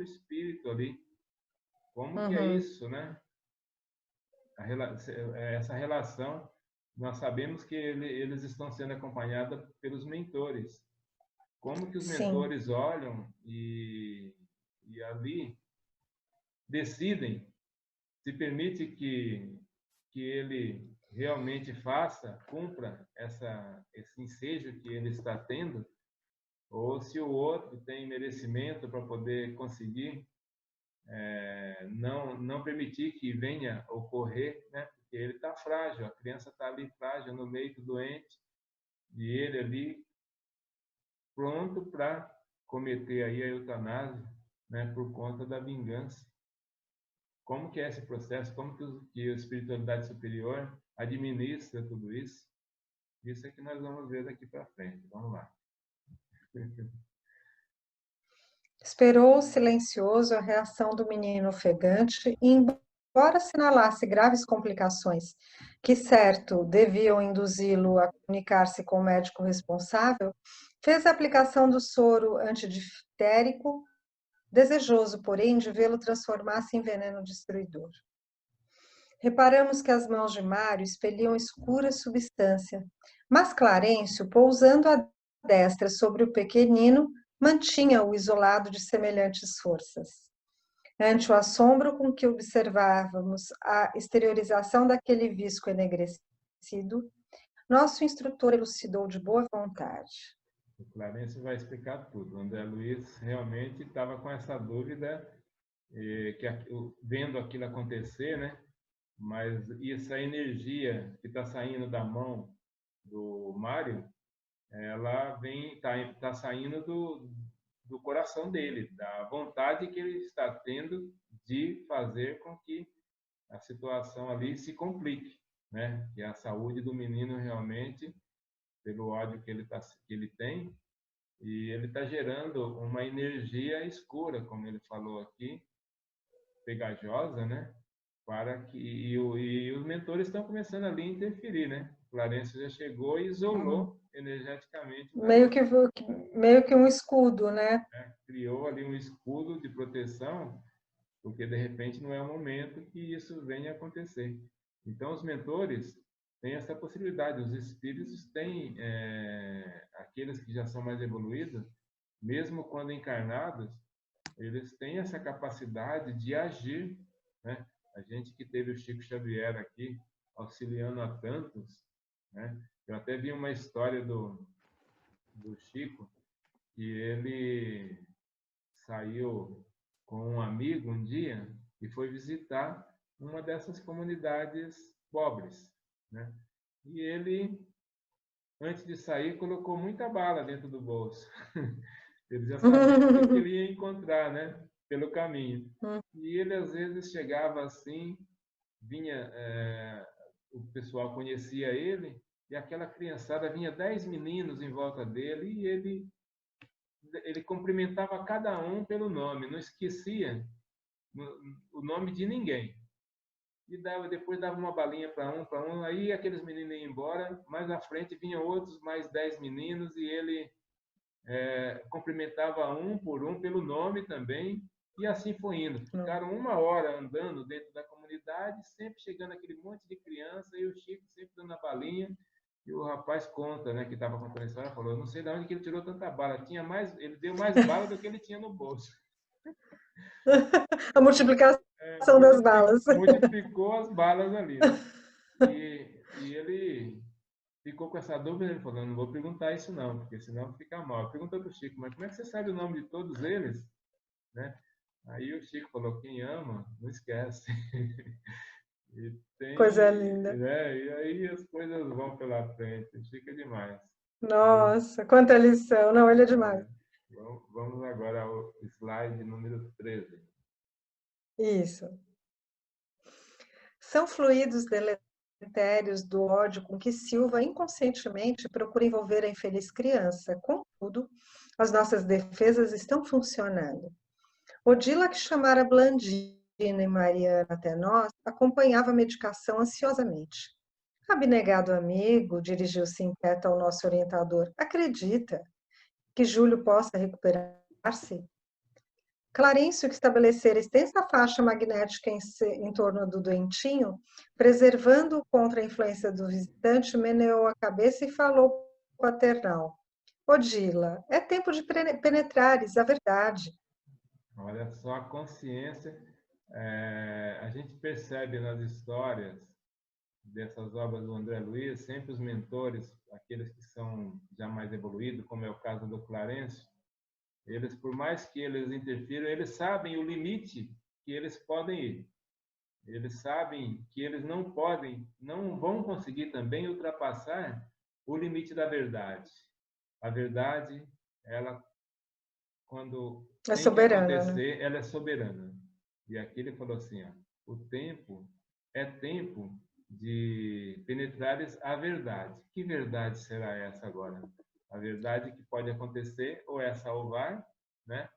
espírito ali. Como que é Uhum. isso, né? Essa relação, nós sabemos que eles estão sendo acompanhados pelos mentores. Como que os Sim, mentores olham e ali decidem, se permite que ele realmente cumpra esse ensejo que ele está tendo, ou se o outro tem merecimento para poder conseguir não permitir que venha ocorrer, né? Porque ele está frágil, a criança está ali frágil no leito doente e ele ali pronto para cometer aí a eutanásia, né? Por conta da vingança. Como que é esse processo? Como que a espiritualidade superior administra tudo isso? Isso é que nós vamos ver daqui para frente. Vamos lá. esperou silencioso a reação do menino ofegante e, embora assinalasse graves complicações que, certo, deviam induzi-lo a comunicar-se com o médico responsável, fez a aplicação do soro antidiftérico, desejoso, porém, de vê-lo transformar-se em veneno destruidor. Reparamos que as mãos de Mário expeliam escura substância, mas Clarencio, pousando a destra sobre o pequenino, mantinha-o isolado de semelhantes forças. Ante o assombro com que observávamos a exteriorização daquele visco enegrecido, nosso instrutor elucidou de boa vontade. O Clarence vai explicar tudo. O André Luiz realmente estava com essa dúvida, vendo aquilo acontecer, né? Mas essa energia que está saindo da mão do Mário, ela tá saindo do coração dele, da vontade que ele está tendo de fazer com que a situação ali se complique, né? Que a saúde do menino realmente, pelo ódio que ele tem, e ele está gerando uma energia escura, como ele falou aqui, pegajosa, né? Para que e os mentores estão começando ali a interferir, né? Clarence já chegou e isolou energeticamente o Meio garoto, que, meio que um escudo, né? né? Criou ali um escudo de proteção, porque de repente não é o momento que isso venha a acontecer. Então os mentores têm essa possibilidade, os espíritos têm, aqueles que já são mais evoluídos, mesmo quando encarnados, eles têm essa capacidade de agir, né? A gente que teve o Chico Xavier aqui, auxiliando a tantos, né? Eu até vi uma história do Chico, que ele saiu com um amigo um dia e foi visitar uma dessas comunidades pobres, né? E ele, antes de sair, colocou muita bala dentro do bolso. Ele já sabia o que ele ia encontrar, né? Pelo caminho. E ele, às vezes, chegava assim, o pessoal conhecia ele, e aquela criançada, vinha 10 meninos em volta dele, e ele cumprimentava cada um pelo nome, não esquecia o nome de ninguém. e depois dava uma balinha para um, aí aqueles meninos iam embora, mais à frente vinham outros, mais 10 meninos, e ele cumprimentava um por um pelo nome também, e assim foi indo. Ficaram 1 hora andando dentro da comunidade, sempre chegando aquele monte de criança, e o Chico sempre dando a balinha, e o rapaz conta, né, que estava contando a história, falou, não sei de onde que ele tirou tanta bala, ele deu mais bala do que ele tinha no bolso. A multiplicação das balas. Multiplicou as balas ali, né? E ele ficou com essa dúvida, ele falou, não vou perguntar isso não, porque senão fica mal. Perguntou para o Chico, mas como é que você sabe o nome de todos eles? Né? Aí o Chico falou, quem ama, não esquece. Coisa linda. Né? E aí as coisas vão pela frente, o Chico é demais. Nossa, quanta lição. Não, ele é demais. Vamos agora ao slide número 13. Isso. São fluidos deletérios do ódio com que Silva inconscientemente procura envolver a infeliz criança. Contudo, as nossas defesas estão funcionando. Odila, que chamara Blandina e Mariana até nós, acompanhava a medicação ansiosamente. Abnegado amigo, dirigiu-se inquieto ao nosso orientador, acredita que Júlio possa recuperar-se? Clarencio, que estabelecera extensa faixa magnética em torno do doentinho, preservando-o contra a influência do visitante, meneou a cabeça e falou paternal. Odila, é tempo de penetrares a verdade. Olha só a consciência. A gente percebe nas histórias dessas obras do André Luiz, sempre os mentores, aqueles que são já mais evoluídos, como é o caso do Clarencio, eles, por mais que eles interfiram, eles sabem o limite que eles podem ir. Eles sabem que eles não vão conseguir também ultrapassar o limite da verdade. A verdade, ela, quando É tem que soberana, né? acontecer, ela é soberana. E aqui ele falou assim, ó, o tempo é tempo de penetrares a verdade. Que verdade será essa agora? A verdade que pode acontecer ou é salvar, né?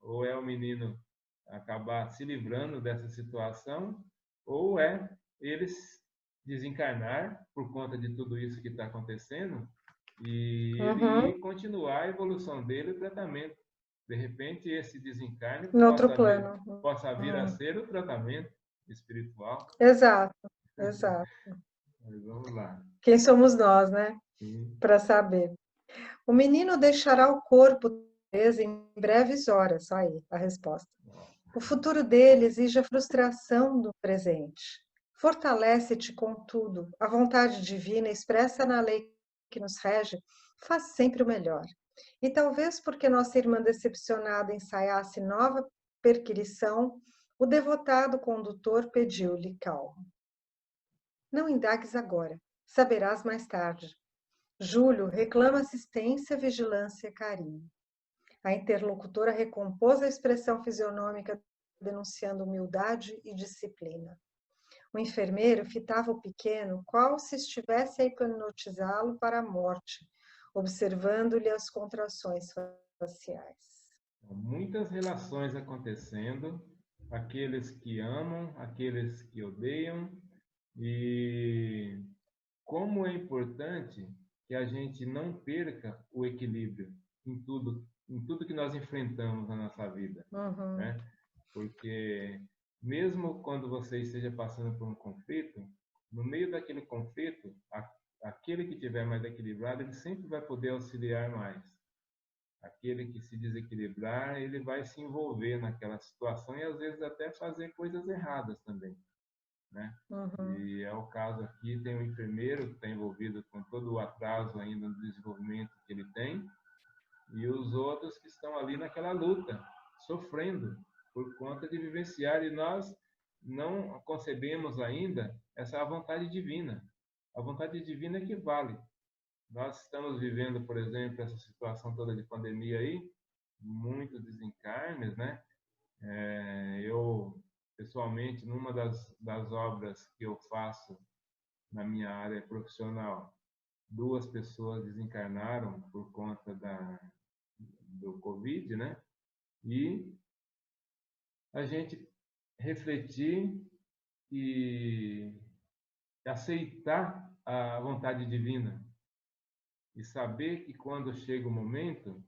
Ou é o menino acabar se livrando dessa situação, ou é eles desencarnar por conta de tudo isso que está acontecendo e ele continuar a evolução dele, o tratamento. De repente, esse desencarne No outro plano. possa vir a ser o tratamento espiritual. Exato, exato. Mas vamos lá. Quem somos nós, né? Sim. Para saber. O menino deixará o corpo em breves horas. Aí, a resposta. O futuro dele exige a frustração do presente. Fortalece-te, contudo. A vontade divina expressa na lei que nos rege faz sempre o melhor. E talvez porque nossa irmã decepcionada ensaiasse nova perquirição, o devotado condutor pediu-lhe calmo. Não indagues agora, saberás mais tarde. Júlio reclama assistência, vigilância e carinho. A interlocutora recompôs a expressão fisionômica, denunciando humildade e disciplina. O enfermeiro fitava o pequeno, qual se estivesse a hipnotizá-lo para a morte, observando-lhe as contrações faciais. Muitas relações acontecendo, aqueles que amam, aqueles que odeiam, e como é importante que a gente não perca o equilíbrio em tudo que nós enfrentamos na nossa vida, né? Porque mesmo quando você esteja passando por um conflito, no meio daquele conflito, aquele que estiver mais equilibrado, ele sempre vai poder auxiliar mais. Aquele que se desequilibrar, ele vai se envolver naquela situação e às vezes até fazer coisas erradas também, né? E é o caso aqui, tem um enfermeiro que está envolvido com todo o atraso ainda no desenvolvimento que ele tem, e os outros que estão ali naquela luta, sofrendo por conta de vivenciar, e nós não concebemos ainda essa vontade divina. A vontade divina é que vale. Nós estamos vivendo, por exemplo, essa situação toda de pandemia aí, muitos desencarnes, né? Eu, pessoalmente, numa das obras que eu faço na minha área profissional, 2 pessoas desencarnaram por conta do Covid, né? E a gente refletir e aceitar a vontade divina e saber que quando chega o momento,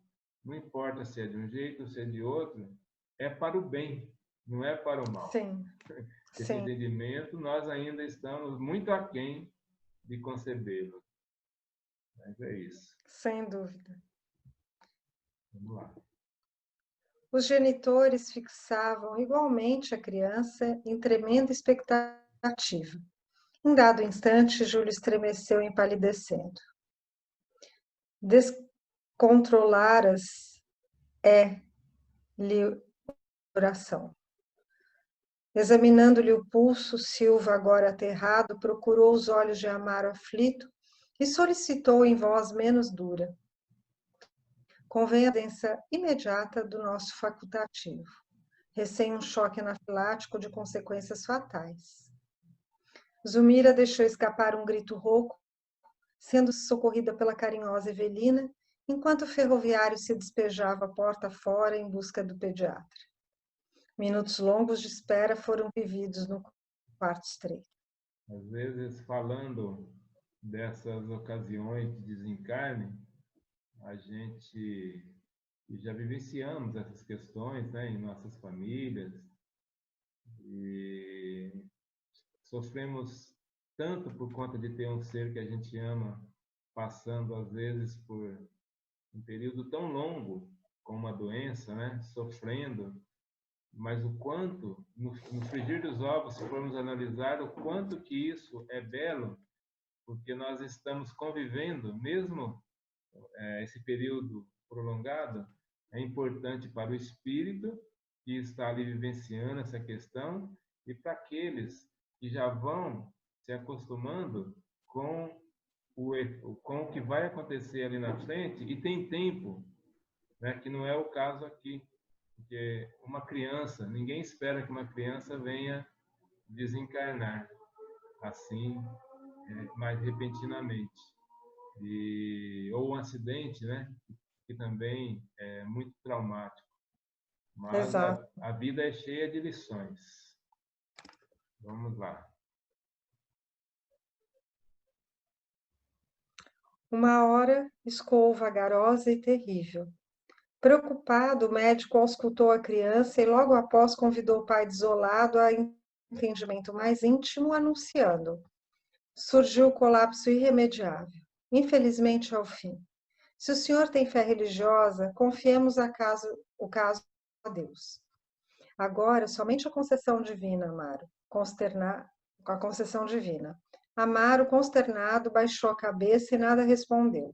não importa se é de um jeito ou se é de outro, é para o bem, não é para o mal. Sim, Esse sim. entendimento nós ainda estamos muito aquém de concebê-lo. Mas é isso. Sem dúvida. Vamos lá. Os genitores fixavam igualmente a criança em tremenda expectativa. Em dado instante, Júlio estremeceu empalidecendo. Descontrolaras é-lhe o coração. Examinando-lhe o pulso, Silva, agora aterrado, procurou os olhos de Amaro aflito e solicitou em voz menos dura: convém a presença imediata do nosso facultativo, recém um choque anafilático de consequências fatais. Zulmira deixou escapar um grito rouco, sendo socorrida pela carinhosa Evelina, enquanto o ferroviário se despejava porta fora em busca do pediatra. Minutos longos de espera foram vividos no quarto estreito. Às vezes, falando dessas ocasiões de desencarne, a gente já vivenciamos essas questões, né, em nossas famílias e sofremos tanto por conta de ter um ser que a gente ama passando às vezes por um período tão longo com uma doença, né, sofrendo, mas o quanto, no frigir dos ovos, se formos analisar, o quanto que isso é belo, porque nós estamos convivendo, mesmo esse período prolongado, é importante para o espírito que está ali vivenciando essa questão e para aqueles que já vão se acostumando com com o que vai acontecer ali na frente e tem tempo, né, que não é o caso aqui. Porque uma criança, ninguém espera que uma criança venha desencarnar assim, mais repentinamente. Ou um acidente, né? Que também é muito traumático. Mas Exato. a vida é cheia de lições. Vamos lá. Uma hora escoou vagarosa e terrível. Preocupado, o médico auscultou a criança e logo após convidou o pai desolado a entendimento mais íntimo, anunciando: surgiu o colapso irremediável, infelizmente ao fim. Se o senhor tem fé religiosa, confiemos o caso a Deus. Agora, somente a concessão divina, Amaro, com a concessão divina. Amaro, consternado, baixou a cabeça e nada respondeu.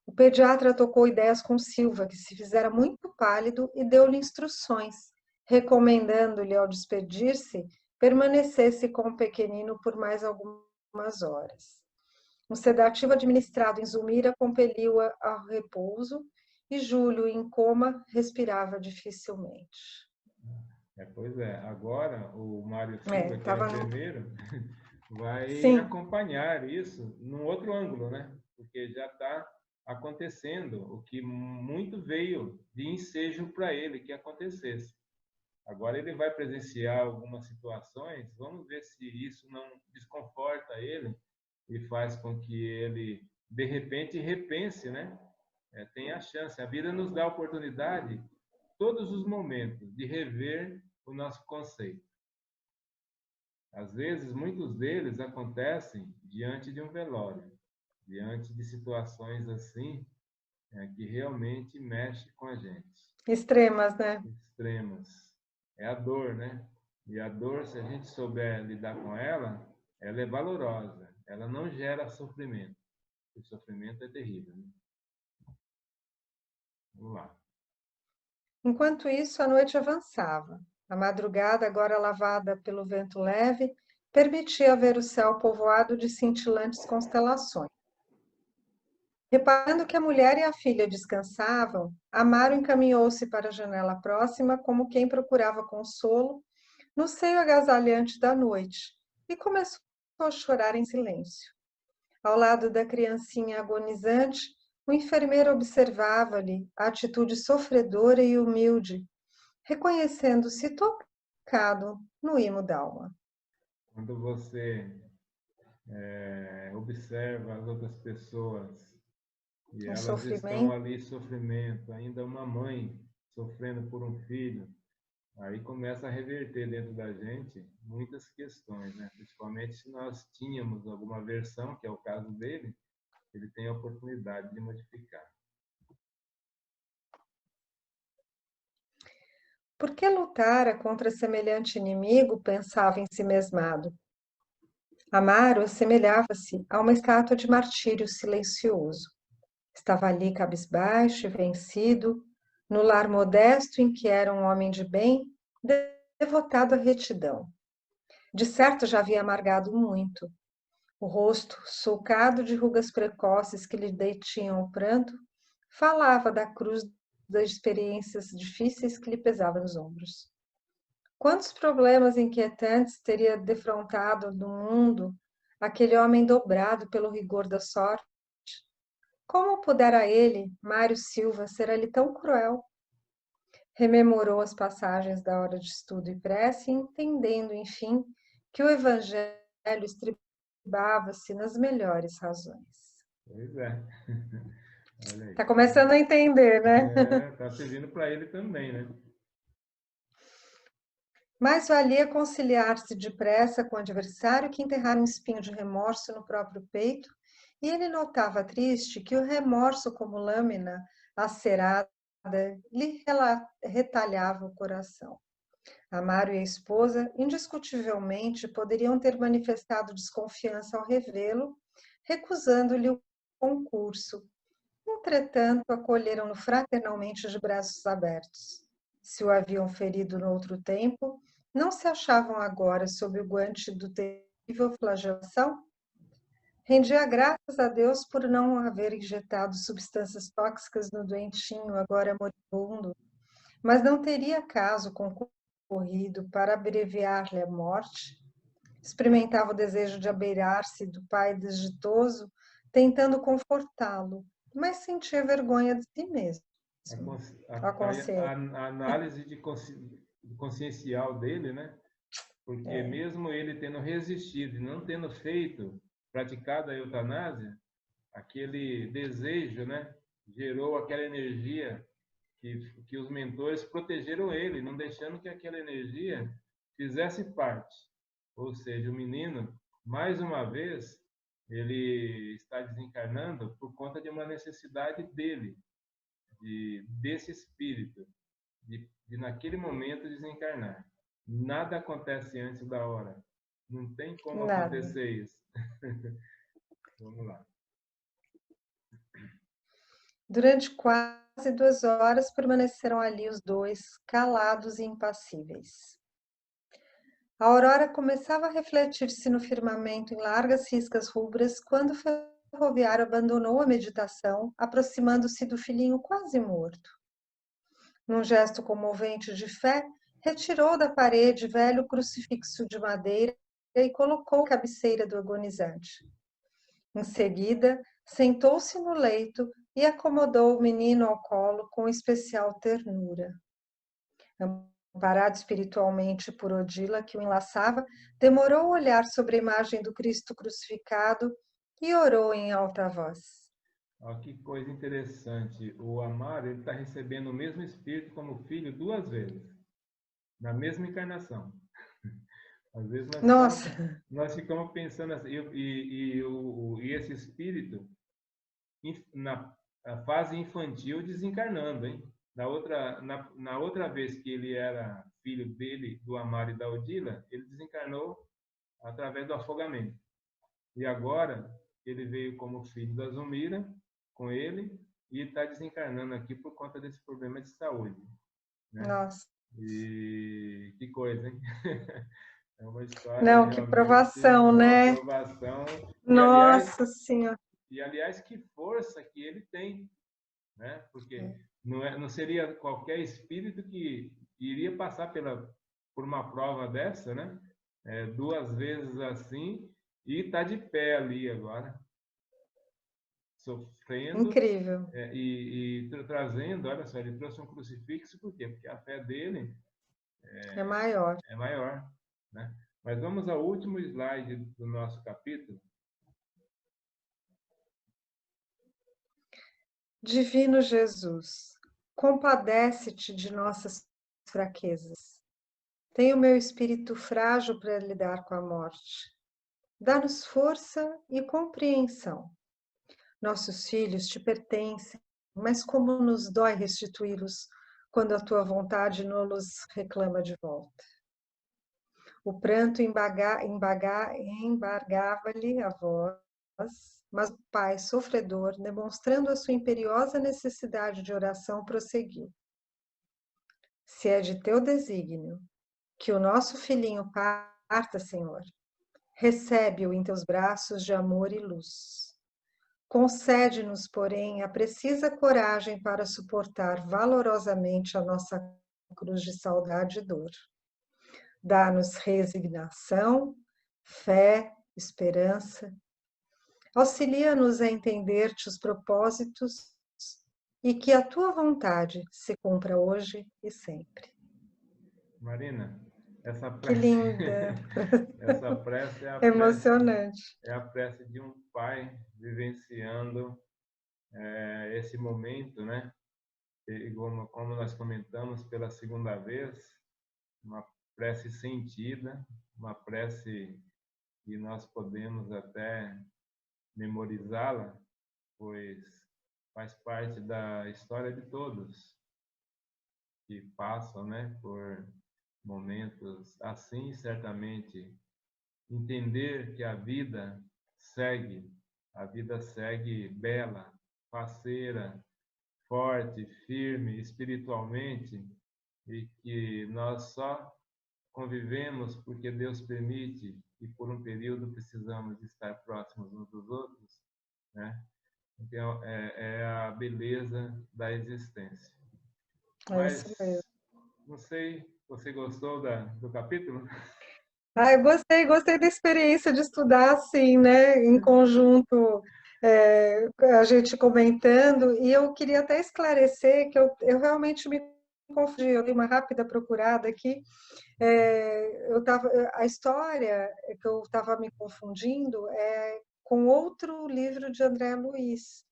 O pediatra tocou ideias com Silva, que se fizera muito pálido, e deu-lhe instruções, recomendando-lhe, ao despedir-se, permanecesse com o pequenino por mais algumas horas. Um sedativo administrado em Zulmira compeliu-a ao repouso e Júlio, em coma, respirava dificilmente. Pois é, agora o Mário Silva, que é Tava enfermeiro, vai Sim, acompanhar isso num outro ângulo, né? Porque já está acontecendo o que muito veio de ensejo para ele que acontecesse. Agora ele vai presenciar algumas situações, vamos ver se isso não desconforta ele e faz com que ele, de repente, repense, né? Tem a chance, a vida nos dá a oportunidade, todos os momentos, de rever o nosso conceito. Às vezes, muitos deles acontecem diante de um velório, diante de situações assim, que realmente mexe com a gente. extremas, né? Extremas. É a dor, né? E a dor, se a gente souber lidar com ela, ela é valorosa. Ela não gera sofrimento. O sofrimento é terrível, né? Vamos lá. Enquanto isso, a noite avançava. A madrugada, agora lavada pelo vento leve, permitia ver o céu povoado de cintilantes constelações. Reparando que a mulher e a filha descansavam, Amaro encaminhou-se para a janela próxima como quem procurava consolo no seio agasalhante da noite e começou a chorar em silêncio. Ao lado da criancinha agonizante, o enfermeiro observava-lhe a atitude sofredora e humilde, reconhecendo-se significado no imo da alma. Quando você observa as outras pessoas e Um elas estão sofrimento. ali em sofrimento, ainda uma mãe sofrendo por um filho, aí começa a reverter dentro da gente muitas questões, né? Principalmente se nós tínhamos alguma versão, que é o caso dele, ele tem a oportunidade de modificar. Por que lutara contra semelhante inimigo? Pensava em si mesmado. Amaro assemelhava-se a uma estátua de martírio silencioso. Estava ali cabisbaixo e vencido, no lar modesto em que era um homem de bem, devotado à retidão. De certo já havia amargado muito. O rosto, sulcado de rugas precoces que lhe detinham o pranto, falava da cruz das experiências difíceis que lhe pesava nos ombros. Quantos problemas inquietantes teria defrontado no mundo aquele homem dobrado pelo rigor da sorte? Como pudera ele, Mário Silva, ser ali tão cruel? Rememorou as passagens da hora de estudo e prece, entendendo, enfim, que o Evangelho estribava-se nas melhores razões. Pois é. Olha aí. Está começando a entender, né? Tá servindo para ele também, né? Mais valia conciliar-se depressa com o adversário que enterrar um espinho de remorso no próprio peito, e ele notava triste que o remorso, como lâmina acerada, lhe retalhava o coração. Amaro e a esposa, indiscutivelmente, poderiam ter manifestado desconfiança ao revê-lo, recusando-lhe o concurso. Entretanto, acolheram-no fraternalmente de braços abertos. Se o haviam ferido no outro tempo, não se achavam agora sob o guante do terrível flagelação? Rendia graças a Deus por não haver injetado substâncias tóxicas no doentinho, agora moribundo, mas não teria caso concorrido para abreviar-lhe a morte? Experimentava o desejo de abeirar-se do pai desditoso, tentando confortá-lo, mas sentia vergonha de si mesmo. A análise consciencial dele, né? Porque mesmo ele tendo resistido e não tendo praticado a eutanásia, aquele desejo, né? Gerou aquela energia que os mentores protegeram ele, não deixando que aquela energia fizesse parte. Ou seja, o menino, mais uma vez, ele está desencarnando por conta de uma necessidade dele, desse espírito, de naquele momento desencarnar. Nada acontece antes da hora. Não tem como acontecer isso. Vamos lá. Durante quase 2 horas permaneceram ali os dois, calados e impassíveis. A aurora começava a refletir-se no firmamento em largas riscas rubras quando o ferroviário abandonou a meditação, aproximando-se do filhinho quase morto. Num gesto comovente de fé, retirou da parede velho crucifixo de madeira e colocou à cabeceira do agonizante. Em seguida, sentou-se no leito e acomodou o menino ao colo com especial ternura. Amparado espiritualmente por Odila, que o enlaçava, demorou a olhar sobre a imagem do Cristo crucificado e orou em alta voz. Olha que coisa interessante. O Amaro está recebendo o mesmo espírito como filho 2 vezes, na mesma encarnação. Às vezes nós ficamos pensando assim, e esse espírito na fase infantil desencarnando, hein? Na outra vez que ele era filho dele, do Amaro e da Odila, ele desencarnou através do afogamento. E agora ele veio como filho da Zumira, com ele, e está desencarnando aqui por conta desse problema de saúde. Né? Nossa. E que coisa, hein? É uma história Não, que provação, né? Uma provação. Nossa Senhora. E, aliás, que força que ele tem, né? Porque não seria qualquer espírito que iria passar por uma prova dessa, né? 2 vezes assim, e está de pé ali agora, sofrendo. Incrível. E trazendo, olha só, ele trouxe um crucifixo, por quê? Porque a fé dele é maior. É maior, né? Mas vamos ao último slide do nosso capítulo. Divino Jesus, compadece-te de nossas fraquezas. Tem o meu espírito frágil para lidar com a morte. Dá-nos força e compreensão. Nossos filhos te pertencem, mas como nos dói restituí-los quando a tua vontade nos reclama de volta. O pranto embargava-lhe a voz, mas o pai, sofredor, demonstrando a sua imperiosa necessidade de oração, prosseguiu. Se é de teu desígnio que o nosso filhinho parta, Senhor, recebe-o em teus braços de amor e luz. Concede-nos, porém, a precisa coragem para suportar valorosamente a nossa cruz de saudade e dor. Dá-nos resignação, fé, esperança. Auxilia-nos a entender-te os propósitos e que a tua vontade se cumpra hoje e sempre. Marina, essa prece... Que linda! Essa prece é a emocionante. É a prece de um pai vivenciando esse momento, né? E como nós comentamos pela segunda vez, uma prece sentida, uma prece que nós podemos até memorizá-la, pois faz parte da história de todos que passam, né, por momentos assim. Certamente entender que a vida segue bela, faceira, forte, firme espiritualmente, e que nós só convivemos porque Deus permite e por um período precisamos estar próximos uns dos outros, né? Então, é a beleza da existência. Mas, isso mesmo. não sei, você gostou do capítulo? Eu gostei da experiência de estudar assim, né, em conjunto, a gente comentando, e eu queria até esclarecer que eu realmente me confundi, eu dei uma rápida procurada aqui, a história que eu estava me confundindo é com outro livro de André Luiz,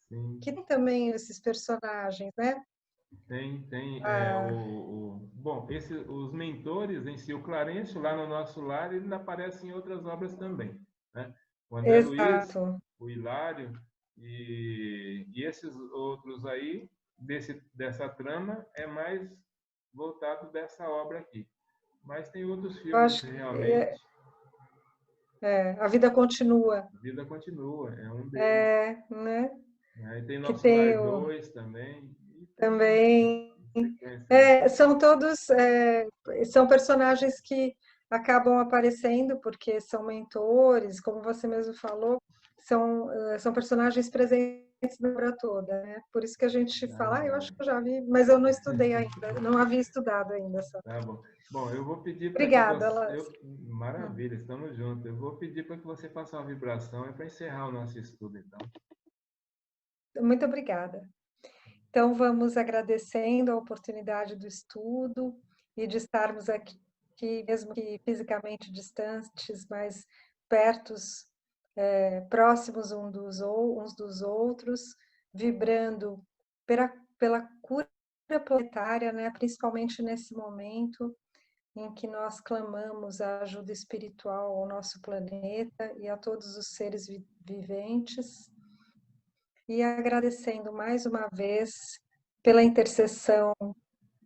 Sim. que tem também esses personagens, né? Tem. Bom, os mentores em si, o Clarencio, lá no Nosso Lar, ele aparece em outras obras também, né? O André Luiz, o Hilário e esses outros aí, dessa trama, é mais voltado dessa obra aqui. Mas tem outros filmes, realmente. A Vida Continua. A Vida Continua, é um deles. Né? E tem Nosso Lar 2 também. Também. São todos são personagens que acabam aparecendo porque são mentores, como você mesmo falou, são personagens presentes na obra toda, né? Por isso que a gente fala, eu acho que eu já vi, mas eu não estudei ainda, não havia estudado ainda. Tá bom. Bom, eu vou pedir para Obrigada, que você... Maravilha, estamos juntos. Eu vou pedir para que você faça uma vibração para encerrar o nosso estudo, então. Muito obrigada. Então, vamos agradecendo a oportunidade do estudo e de estarmos aqui, mesmo que fisicamente distantes, mas pertos, próximos uns dos outros, vibrando pela cura planetária, né? Principalmente nesse momento em que nós clamamos a ajuda espiritual ao nosso planeta e a todos os seres viventes. E agradecendo mais uma vez pela intercessão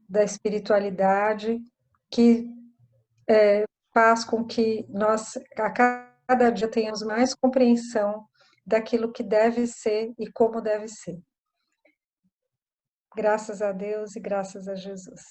da espiritualidade, que faz com que nós, a cada dia, tenhamos mais compreensão daquilo que deve ser e como deve ser. Graças a Deus e graças a Jesus.